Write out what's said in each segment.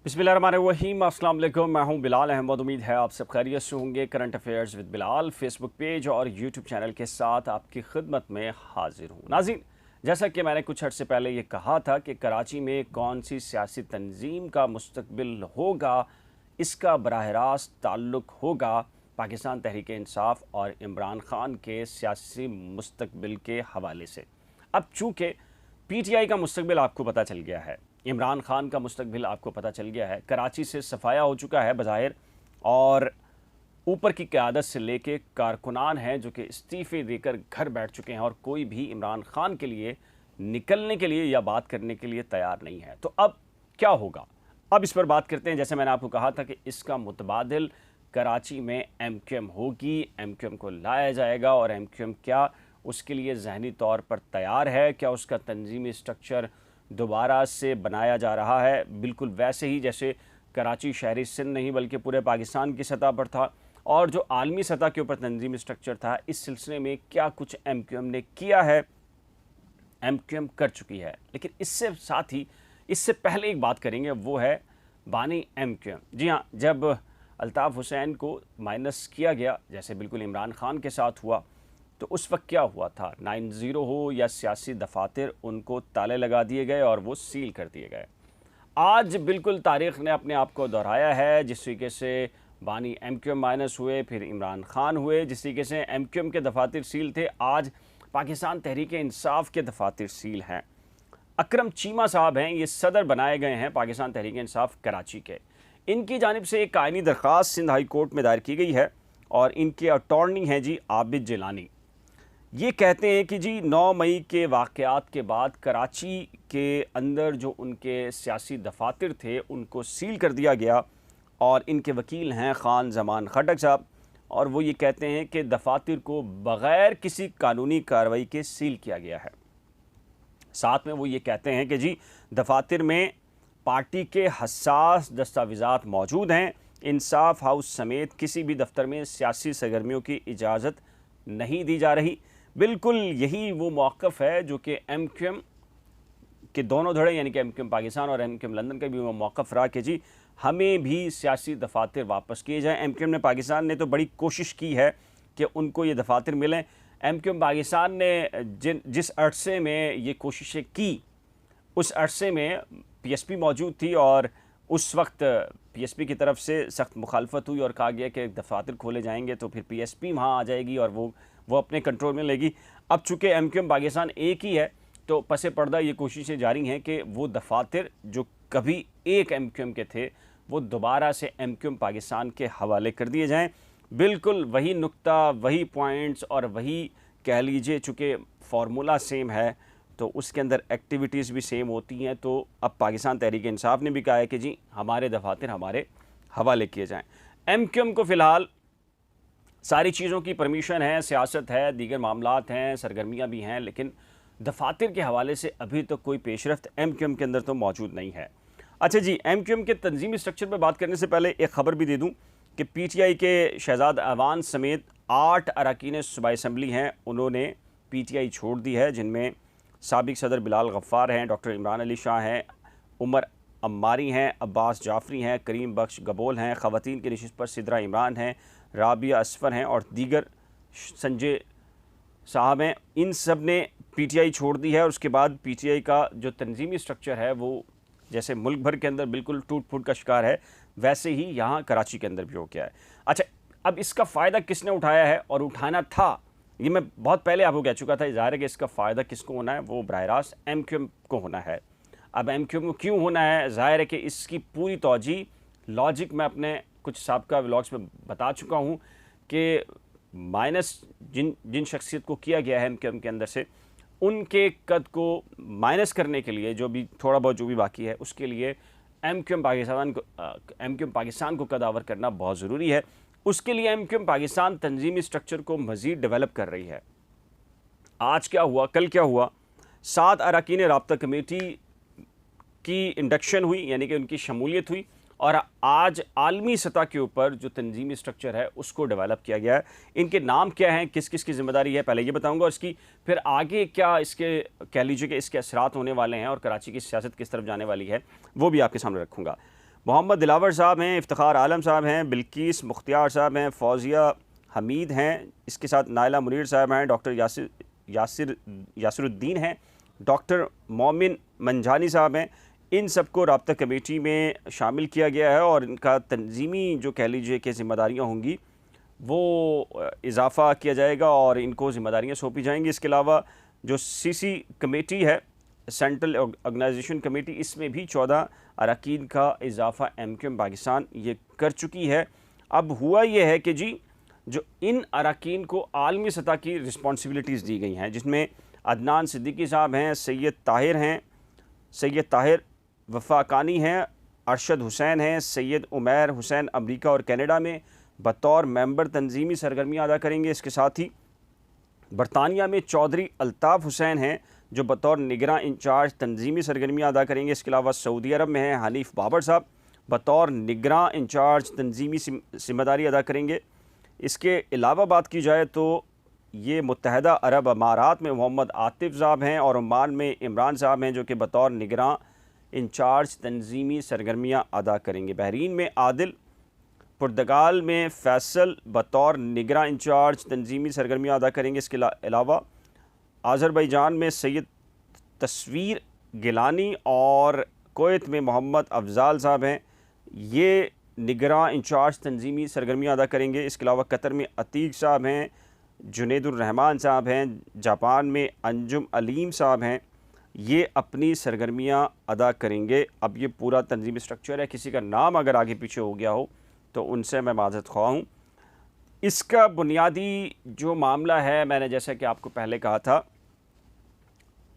बिस्मिल्लाहिर्रहमानिर्रहीम, अस्सलाम वालेकुम। मैं हूं बिलाल अहमद। उम्मीद है आप सब खैरियत से होंगे। Current affairs with Bilal Facebook page और यूट्यूब चैनल के साथ आपकी खिदमत में हाजिर हूं। नाज़रीन, जैसा कि मैंने कुछ अर्से पहले ये कहा था कि कराची में कौन सी सियासी तंजीम का मुस्तकबिल होगा, इसका बराह रास्त ताल्लुक़ होगा पाकिस्तान तहरीक इंसाफ और इमरान खान के सियासी मुस्तकबिल के हवाले से। अब चूँकि PTI का मुस्तकबिल आपको पता चल गया है, इमरान खान का मुस्तकबिल आपको पता चल गया है, कराची से सफाया हो चुका है बज़ाहिर, और ऊपर की क़यादत से लेके कारकुनान हैं जो कि इस्तीफ़े देकर घर बैठ चुके हैं और कोई भी इमरान खान के लिए निकलने के लिए या बात करने के लिए तैयार नहीं है। तो अब क्या होगा, अब इस पर बात करते हैं। जैसे मैंने आपको कहा था कि इसका मुतबादिल कराची में MQM होगी, MQM को लाया जाएगा, और MQM क्या उसके लिए ज़हनी तौर पर तैयार है, क्या उसका तंजीमी स्ट्रक्चर दोबारा से बनाया जा रहा है, बिल्कुल वैसे ही जैसे कराची शहरी सिंध नहीं बल्कि पूरे पाकिस्तान की सतह पर था, और जो आलमी सतह के ऊपर तंजीमी स्ट्रक्चर था, इस सिलसिले में क्या कुछ MQM ने किया है, MQM कर चुकी है। लेकिन इससे साथ ही इससे पहले एक बात करेंगे, वो है बानी MQM। जी हाँ, जब अल्ताफ़ हुसैन को माइनस किया गया, जैसे बिल्कुल इमरान खान के साथ हुआ, तो उस वक्त क्या हुआ था, 9-0 हो या सियासी दफातर, उनको ताले लगा दिए गए और वो सील कर दिए गए। आज बिल्कुल तारीख़ ने अपने आप को दोहराया है। जिस तरीके से बानी MQM माइनस हुए, फिर इमरान खान हुए, जिस तरीके से MQM के दफातर सील थे, आज पाकिस्तान तहरीक इंसाफ के दफातर सील हैं। अकरम चीमा साहब हैं, ये सदर बनाए गए हैं पाकिस्तान तहरीक इंसाफ कराची के। इनकी जानिब से एक कायनी दरख्वास्त सिंध हाई कोर्ट में दायर की गई है, और इनके अटॉर्नी हैं जी आबिद जिलानी। ये कहते हैं कि जी 9 मई के वाक़यात के बाद कराची के अंदर जो उनके सियासी दफातर थे उनको सील कर दिया गया, और इनके वकील हैं खान ज़मान खटक साहब, और वो ये कहते हैं कि दफातर को बग़ैर किसी कानूनी कार्रवाई के सील किया गया है। साथ में वो ये कहते हैं कि जी दफातर में पार्टी के हसास दस्तावेज़ात मौजूद हैं, इंसाफ हाउस समेत किसी भी दफ्तर में सियासी सरगर्मियों की इजाज़त नहीं दी जा रही। बिल्कुल यही वो मौक़िफ़ है जो कि MQM के दोनों धड़े, यानी कि MQM पाकिस्तान और MQM लंदन का भी वो मौक़िफ़ रहा कि जी हमें भी सियासी दफातर वापस किए जाएँ। MQM ने, पाकिस्तान ने तो बड़ी कोशिश की है कि उनको ये दफातर मिलें। MQM पाकिस्तान ने जिस अरसे में ये कोशिशें की, उस अरसे में PSP मौजूद थी, और उस वक्त PSP की तरफ से सख्त मुखालफत हुई और कहा गया कि दफातर खोले जाएंगे तो फिर PSP वहाँ आ जाएगी और वो अपने कंट्रोल में लेगी। अब चूँकि MQM पाकिस्तान एक ही है, तो पसे पर्दा ये कोशिशें जारी हैं कि वो दफातर जो कभी एक MQM के थे, वो दोबारा से MQM पाकिस्तान के हवाले कर दिए जाएँ। बिल्कुल वही नुक्ता, वही पॉइंट्स, और वही कह लीजिए, चूँकि फार्मूला सेम है तो उसके अंदर एक्टिविटीज़ भी सेम होती हैं। तो अब पाकिस्तान तहरीक इंसाफ ने भी कहा है कि जी हमारे दफातर हमारे हवाले किए जाएँ। MQM को फ़िलहाल सारी चीज़ों की परमिशन है, सियासत है, दीगर मामलात हैं, सरगर्मियाँ भी हैं, लेकिन दफातर के हवाले से अभी तक कोई पेशरफ्त MQM के अंदर तो मौजूद नहीं है। अच्छा जी, MQM के तंजीमी स्ट्रक्चर पर बात करने से पहले एक ख़बर भी दे दूँ कि PTI के शहजाद अवान समेत 8 अरकान सूबाई असम्बली हैं, उन्होंने PTI छोड़ दी है, जिनमें साबिक सदर बिलाल गफ्फार हैं, डॉक्टर इमरान अली शाह हैं, उमर अम्मारी हैं, अब्बास जाफरी हैं, करीम बख्श गबोल हैं, ख़वातीन की नशिस्त पर सिद्रा इमरान हैं, राबिया असफ़र हैं, और दीगर संजय साहब हैं। इन सब ने PTI छोड़ दी है, और उसके बाद PTI का जो तंजीमी स्ट्रक्चर है वो जैसे मुल्क भर के अंदर बिल्कुल टूट फूट का शिकार है, वैसे ही यहाँ कराची के अंदर भी हो गया है। अच्छा, अब इसका फ़ायदा किसने उठाया है, और उठाना था, ये मैं बहुत पहले आपको कह चुका था। ज़ाहिर है कि इसका फ़ायदा किसको होना है, वो बराह रास्त MQM को होना है। अब MQM को क्यों होना है, ज़ाहिर है कि इसकी पूरी तौजी लॉजिक मैं अपने कुछ साबका व्लॉग्स में बता चुका हूँ कि माइनस जिन शख्सियत को किया गया है MQM के अंदर से, उनके कद को माइनस करने के लिए, जो भी थोड़ा बहुत जो भी बाकी है, उसके लिए MQM पाकिस्तान को कदावर करना बहुत ज़रूरी है। उसके लिए MQM पाकिस्तान तंजीमी स्ट्रक्चर को मज़ीद डेवलप कर रही है। आज क्या हुआ, कल क्या हुआ, 7 अरकान राब्ता कमेटी की इंडक्शन हुई, यानी कि उनकी शमूलियत हुई, और आज आलमी सतह के ऊपर जो तंजीमी स्ट्रक्चर है उसको डेवलप किया गया है। इनके नाम क्या हैं, किस किस की ज़िम्मेदारी है, पहले ये बताऊंगा, और इसकी फिर आगे क्या इसके कह लीजिए कि इसके असरात होने वाले हैं और कराची की सियासत किस तरफ जाने वाली है, वो भी आपके सामने रखूँगा। मोहम्मद दिलावर साहब हैं, इफ्तिखार आलम साहब हैं, बिल्किस मुख्तियार साहब हैं, फौजिया हमीद हैं, इसके साथ नाइला मुनीर साहब हैं, डॉक्टर यासिरुद्दीन हैं, डॉक्टर मोमिन मंझानी साहब हैं। इन सबको राब्ता कमेटी में शामिल किया गया है और इनका तंजीमी जो कह लीजिए कि ज़िम्मेदारियाँ होंगी वो इजाफ़ा किया जाएगा और इनको ज़िम्मेदारियाँ सौंपी जाएंगी। इसके अलावा जो सीसी कमेटी है, सेंट्रल ऑर्गेनाइजेशन कमेटी, इसमें भी 14 अरकान का इजाफ़ा MQM पाकिस्तान ये कर चुकी है। अब हुआ ये है कि जी जो इन अरकान को आलमी सतह की रिस्पॉन्सिबिलिटीज़ दी गई हैं, जिसमें अदनान सिद्दीकी साहब हैं, सैयद ताहिर वफ़ाकानी हैं, अरशद हुसैन हैं, सैयद उमैर हुसैन अमरीका और कनाडा में बतौर मेंबर तंजीमी सरगर्मियाँ अदा करेंगे। इसके साथ ही बरतानिया में चौधरी अल्ताफ़ हुसैन हैं जो बतौर निगरां इंचार्ज तंजीमी सरगर्मियाँ अदा करेंगे। इसके अलावा सऊदी अरब में हैं हनीफ बाबर साहब, बतौर निगरां इंचार्ज तंजीमी जिम्मेदारी अदा करेंगे। इसके अलावा बात की जाए तो ये मुत्तहदा अरब अमारात में मोहम्मद आतिफ़ साहब हैं और ओमान में इमरान साहब हैं जो कि बतौर निगरां इंचार्ज तंजीमी सरगर्मियाँ अदा करेंगे। बहरीन में आदिल, पुर्तगाल में फ़ैसल बतौर निगरां इंचार्ज तंजीमी सरगर्मियाँ अदा करेंगे। इसके अलावा आज़रबाईजान में सैयद तस्वीर गिलानी और कुवैत में मोहम्मद अफजाल साहब हैं, ये निगरां इंचार्ज तंजीमी सरगर्मियाँ अदा करेंगे। इसके अलावा कतर में अतीक साहब हैं, जुनैदुर रहमान साहब हैं, जापान में अंजुम अलीम साहब हैं, ये अपनी सरगर्मियाँ अदा करेंगे। अब ये पूरा तंजीमी स्ट्रक्चर है, किसी का नाम अगर आगे पीछे हो गया हो तो उनसे मैं माज़रत ख़्वाह हूँ। इसका बुनियादी जो मामला है, मैंने जैसा कि आपको पहले कहा था,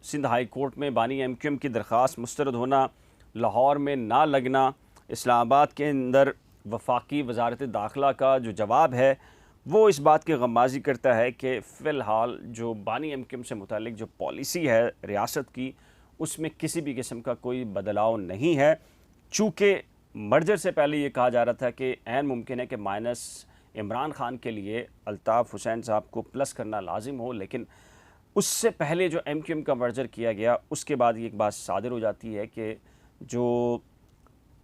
सिंध हाई कोर्ट में बानी MQM की दरख्वास्त मुस्तरद होना, लाहौर में ना लगना, इस्लामाबाद के अंदर वफाकी वजारत दाखिला का जो जवाब है वो इस बात की गम्माज़ी करता है कि फ़िलहाल जो बानी MQM से मुतालिक जो पॉलिसी है रियासत की, उसमें किसी भी किस्म का कोई बदलाव नहीं है। चूँकि मर्जर से पहले ये कहा जा रहा था कि ऐन मुमकिन है कि माइनस इमरान खान के लिए अल्ताफ़ हुसैन साहब को प्लस करना लाजिम हो, लेकिन उससे पहले जो MQM का मर्जर किया गया उसके बाद ये एक बात सादिर हो जाती है कि जो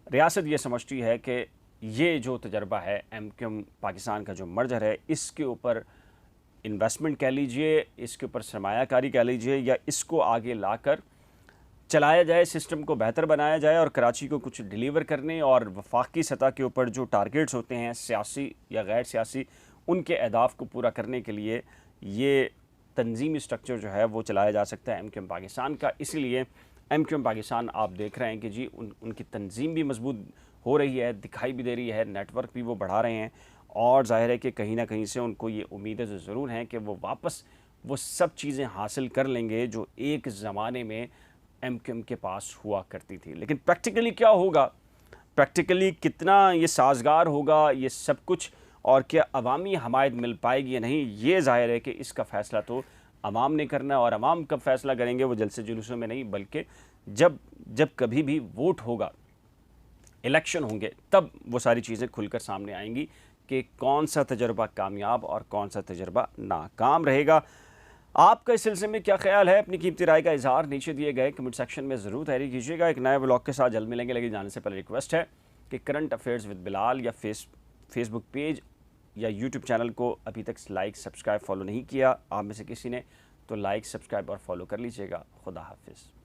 रियासत ये समझती है कि ये जो तजर्बा है MQM पाकिस्तान का जो मर्जर है, इसके ऊपर इन्वेस्टमेंट कह लीजिए, इसके ऊपर सरमायाकारी कह लीजिए, या इसको आगे लाकर चलाया जाए, सिस्टम को बेहतर बनाया जाए और कराची को कुछ डिलीवर करने और वफाकी सतह के ऊपर जो टारगेट्स होते हैं सियासी या गैर सियासी, उनके अहदाफ को पूरा करने के लिए ये तंजीमी स्ट्रक्चर जो है वो चलाया जा सकता है MQM पाकिस्तान का। इसीलिए MQM पाकिस्तान आप देख रहे हैं कि जी उनकी तंजीम भी मजबूत हो रही है, दिखाई भी दे रही है, नेटवर्क भी वो बढ़ा रहे हैं और ज़ाहिर है कि कहीं ना कहीं से उनको ये उम्मीदें तो ज़रूर हैं कि वो वापस वो सब चीज़ें हासिल कर लेंगे जो एक ज़माने में MQM के पास हुआ करती थी। लेकिन प्रैक्टिकली क्या होगा, प्रैक्टिकली कितना ये साजगार होगा ये सब कुछ, और क्या अवामी हमायत मिल पाएगी या नहीं, ये ज़ाहिर है कि इसका फ़ैसला तो अवाम ने करना है। और अवाम कब फ़ैसला करेंगे, वो जलसे जुलूसों में नहीं, बल्कि जब कभी भी वोट होगा, इलेक्शन होंगे, तब वो सारी चीज़ें खुलकर सामने आएंगी कि कौन सा तजर्बा कामयाब और कौन सा तजर्बा नाकाम रहेगा। आपका इस सिलसिले में क्या ख्याल है? अपनी कीमती राय का इजहार नीचे दिए गए कमेंट सेक्शन में ज़रूर तहरीर कीजिएगा। एक नए ब्लॉग के साथ जल्द मिलेंगे, लेकिन जाने से पहले रिक्वेस्ट है कि करंट अफेयर्स विद बिलाल या फेसबुक पेज या यूट्यूब चैनल को अभी तक लाइक सब्सक्राइब फॉलो नहीं किया आप में से किसी ने, तो लाइक सब्सक्राइब और फॉलो कर लीजिएगा। खुदा हाफिज़।